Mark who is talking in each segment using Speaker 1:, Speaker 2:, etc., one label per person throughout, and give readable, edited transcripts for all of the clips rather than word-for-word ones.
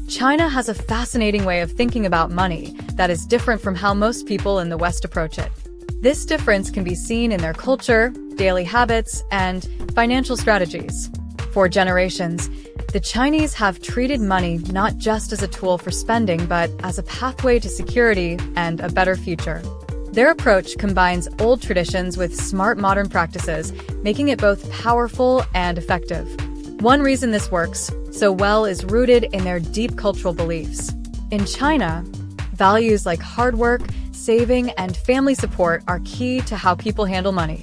Speaker 1: China has a fascinating way of thinking about money that is different from how most people in the West approach it. This difference can be seen in their culture, daily habits, and financial strategies. For generations, the Chinese have treated money not just as a tool for spending, but as a pathway to security and a better future. Their approach combines old traditions with smart modern practices, making it both powerful and effective. One reason this works so well is rooted in their deep cultural beliefs. In China, values like hard work, saving, and family support are key to how people handle money.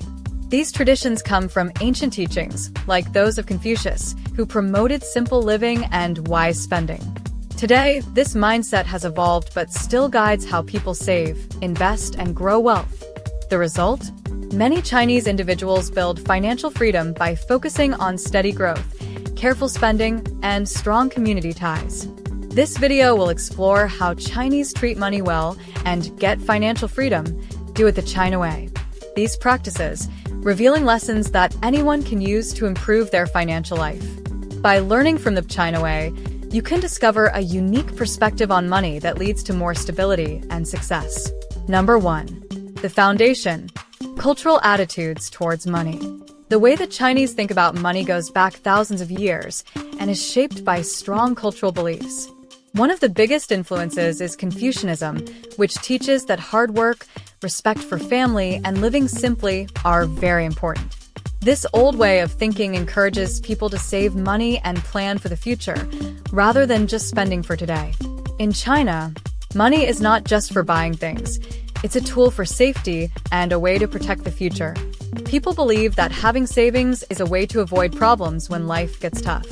Speaker 1: These traditions come from ancient teachings, like those of Confucius, who promoted simple living and wise spending. Today, this mindset has evolved but still guides how people save, invest, and grow wealth. The result? Many Chinese individuals build financial freedom by focusing on steady growth, careful spending, and strong community ties. This video will explore how Chinese treat money well and get financial freedom, do it the China way. These practices, revealing lessons that anyone can use to improve their financial life. By learning from the China way, you can discover a unique perspective on money that leads to more stability and success. Number 1. The foundation: cultural attitudes towards money. The way the Chinese think about money goes back thousands of years and is shaped by strong cultural beliefs. One of the biggest influences is Confucianism, which teaches that hard work, respect for family, and living simply are very important. This old way of thinking encourages people to save money and plan for the future, rather than just spending for today. In China, money is not just for buying things. It's a tool for safety and a way to protect the future. People believe that having savings is a way to avoid problems when life gets tough.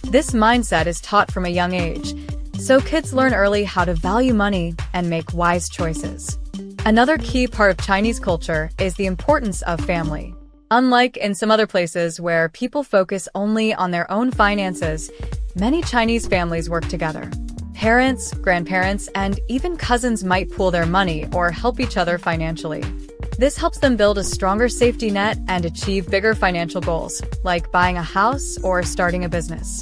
Speaker 1: This mindset is taught from a young age, so kids learn early how to value money and make wise choices. Another key part of Chinese culture is the importance of family. Unlike in some other places where people focus only on their own finances, many Chinese families work together. Parents, grandparents, and even cousins might pool their money or help each other financially. This helps them build a stronger safety net and achieve bigger financial goals, like buying a house or starting a business.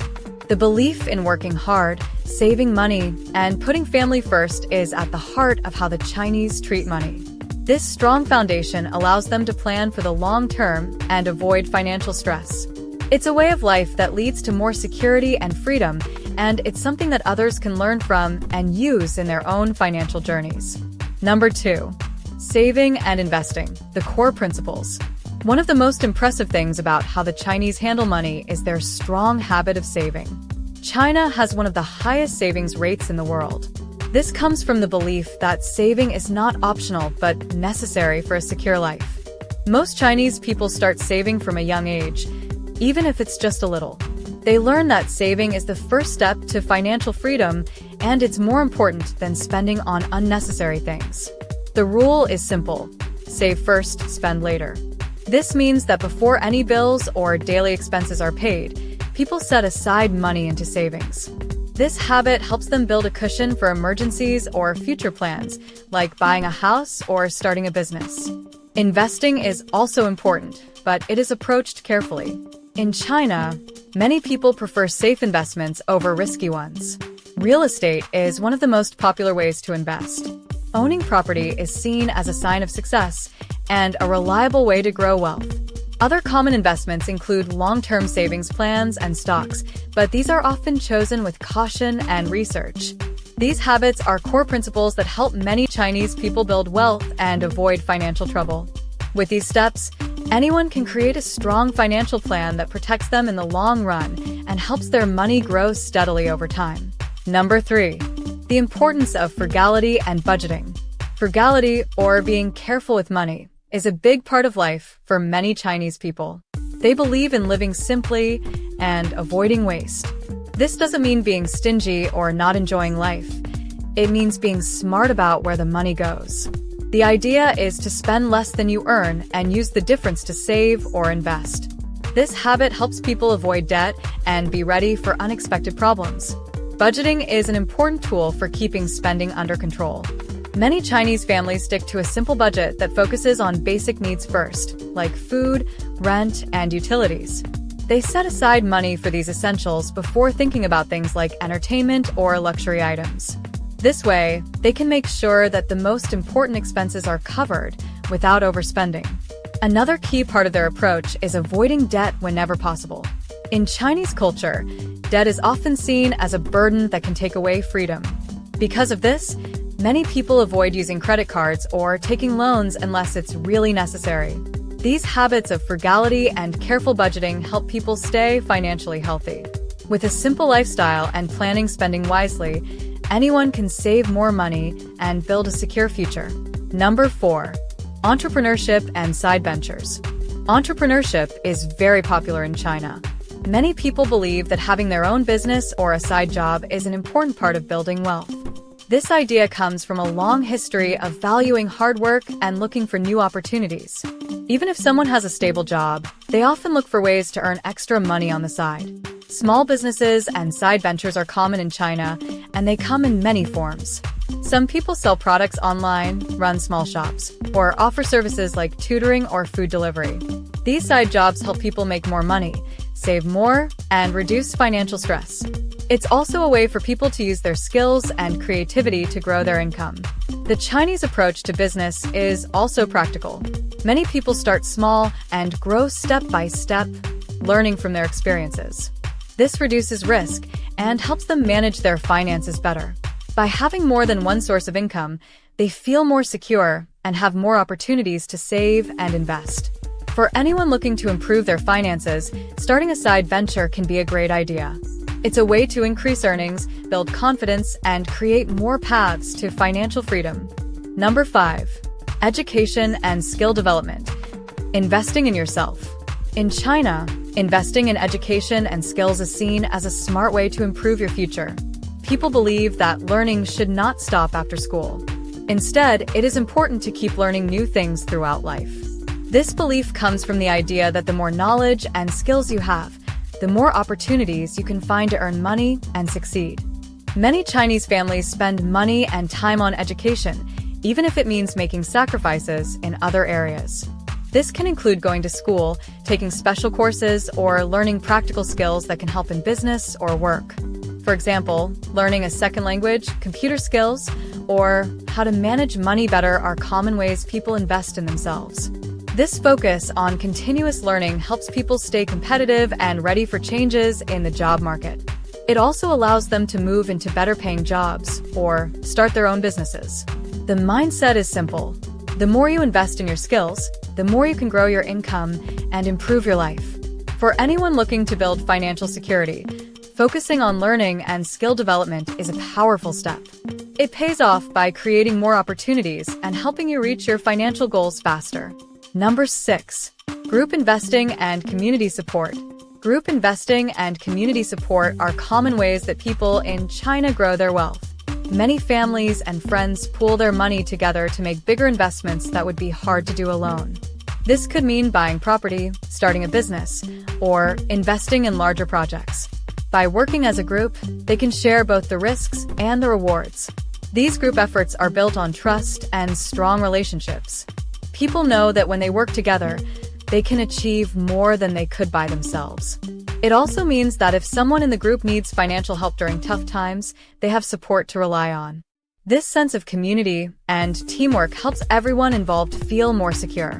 Speaker 1: The belief in working hard, saving money, and putting family first is at the heart of how the Chinese treat money. This strong foundation allows them to plan for the long term and avoid financial stress. It's a way of life that leads to more security and freedom, and it's something that others can learn from and use in their own financial journeys. Number 2. Saving and investing, the core principles. One of the most impressive things about how the Chinese handle money is their strong habit of saving. China has one of the highest savings rates in the world. This comes from the belief that saving is not optional but necessary for a secure life. Most Chinese people start saving from a young age, even if it's just a little. They learn that saving is the first step to financial freedom, and it's more important than spending on unnecessary things. The rule is simple: save first, spend later. This means that before any bills or daily expenses are paid, people set aside money into savings. This habit helps them build a cushion for emergencies or future plans, like buying a house or starting a business. Investing is also important, but it is approached carefully. In China, many people prefer safe investments over risky ones. Real estate is one of the most popular ways to invest. Owning property is seen as a sign of success and a reliable way to grow wealth. Other common investments include long-term savings plans and stocks, but these are often chosen with caution and research. These habits are core principles that help many Chinese people build wealth and avoid financial trouble. With these steps, anyone can create a strong financial plan that protects them in the long run and helps their money grow steadily over time. Number 3. The importance of frugality and budgeting. Frugality, or being careful with money, is a big part of life for many Chinese people. They believe in living simply and avoiding waste. This doesn't mean being stingy or not enjoying life. It means being smart about where the money goes. The idea is to spend less than you earn and use the difference to save or invest. This habit helps people avoid debt and be ready for unexpected problems. Budgeting is an important tool for keeping spending under control. Many Chinese families stick to a simple budget that focuses on basic needs first, like food, rent, and utilities. They set aside money for these essentials before thinking about things like entertainment or luxury items. This way, they can make sure that the most important expenses are covered without overspending. Another key part of their approach is avoiding debt whenever possible. In Chinese culture, debt is often seen as a burden that can take away freedom. Because of this, many people avoid using credit cards or taking loans unless it's really necessary. These habits of frugality and careful budgeting help people stay financially healthy. With a simple lifestyle and planning spending wisely, anyone can save more money and build a secure future. Number 4. Entrepreneurship and side ventures. Entrepreneurship is very popular in China. Many people believe that having their own business or a side job is an important part of building wealth. This idea comes from a long history of valuing hard work and looking for new opportunities. Even if someone has a stable job, they often look for ways to earn extra money on the side. Small businesses and side ventures are common in China, and they come in many forms. Some people sell products online, run small shops, or offer services like tutoring or food delivery. These side jobs help people make more money, save more, and reduce financial stress. It's also a way for people to use their skills and creativity to grow their income. The Chinese approach to business is also practical. Many people start small and grow step by step, learning from their experiences. This reduces risk and helps them manage their finances better. By having more than one source of income, they feel more secure and have more opportunities to save and invest. For anyone looking to improve their finances, starting a side venture can be a great idea. It's a way to increase earnings, build confidence, and create more paths to financial freedom. Number 5. Education and skill development. Investing in yourself. In China, investing in education and skills is seen as a smart way to improve your future. People believe that learning should not stop after school. Instead, it is important to keep learning new things throughout life. This belief comes from the idea that the more knowledge and skills you have, the more opportunities you can find to earn money and succeed. Many Chinese families spend money and time on education, even if it means making sacrifices in other areas. This can include going to school, taking special courses, or learning practical skills that can help in business or work. For example, learning a second language, computer skills, or how to manage money better are common ways people invest in themselves. This focus on continuous learning helps people stay competitive and ready for changes in the job market. It also allows them to move into better-paying jobs or start their own businesses. The mindset is simple. The more you invest in your skills, the more you can grow your income and improve your life. For anyone looking to build financial security, focusing on learning and skill development is a powerful step. It pays off by creating more opportunities and helping you reach your financial goals faster. Number 6. Group investing and community support. Group investing and community support are common ways that people in China grow their wealth. Many families and friends pool their money together to make bigger investments that would be hard to do alone. This could mean buying property, starting a business, or investing in larger projects. By working as a group, they can share both the risks and the rewards. These group efforts are built on trust and strong relationships. People know that when they work together, they can achieve more than they could by themselves. It also means that if someone in the group needs financial help during tough times, they have support to rely on. This sense of community and teamwork helps everyone involved feel more secure.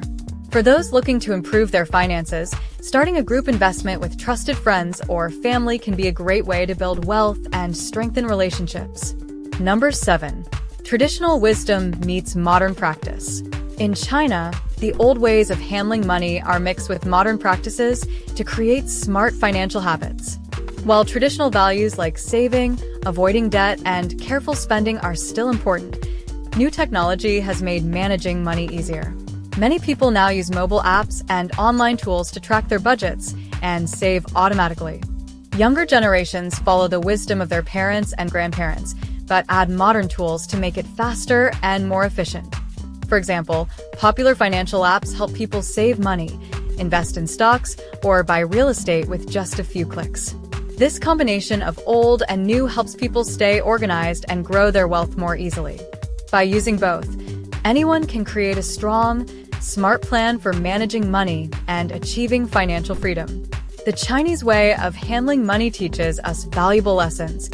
Speaker 1: For those looking to improve their finances, starting a group investment with trusted friends or family can be a great way to build wealth and strengthen relationships. Number 7. Traditional wisdom meets modern practice. In China, the old ways of handling money are mixed with modern practices to create smart financial habits. While traditional values like saving, avoiding debt, and careful spending are still important, new technology has made managing money easier. Many people now use mobile apps and online tools to track their budgets and save automatically. Younger generations follow the wisdom of their parents and grandparents, but add modern tools to make it faster and more efficient. For example, popular financial apps help people save money, invest in stocks, or buy real estate with just a few clicks. This combination of old and new helps people stay organized and grow their wealth more easily. By using both, anyone can create a strong, smart plan for managing money and achieving financial freedom. The Chinese way of handling money teaches us valuable lessons.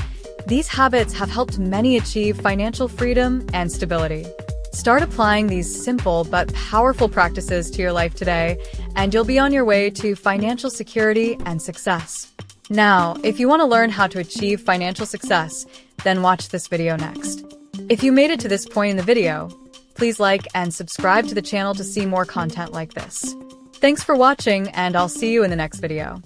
Speaker 1: These habits have helped many achieve financial freedom and stability. Start applying these simple but powerful practices to your life today, and you'll be on your way to financial security and success. Now, if you want to learn how to achieve financial success, then watch this video next. If you made it to this point in the video, please like and subscribe to the channel to see more content like this. Thanks for watching, and I'll see you in the next video.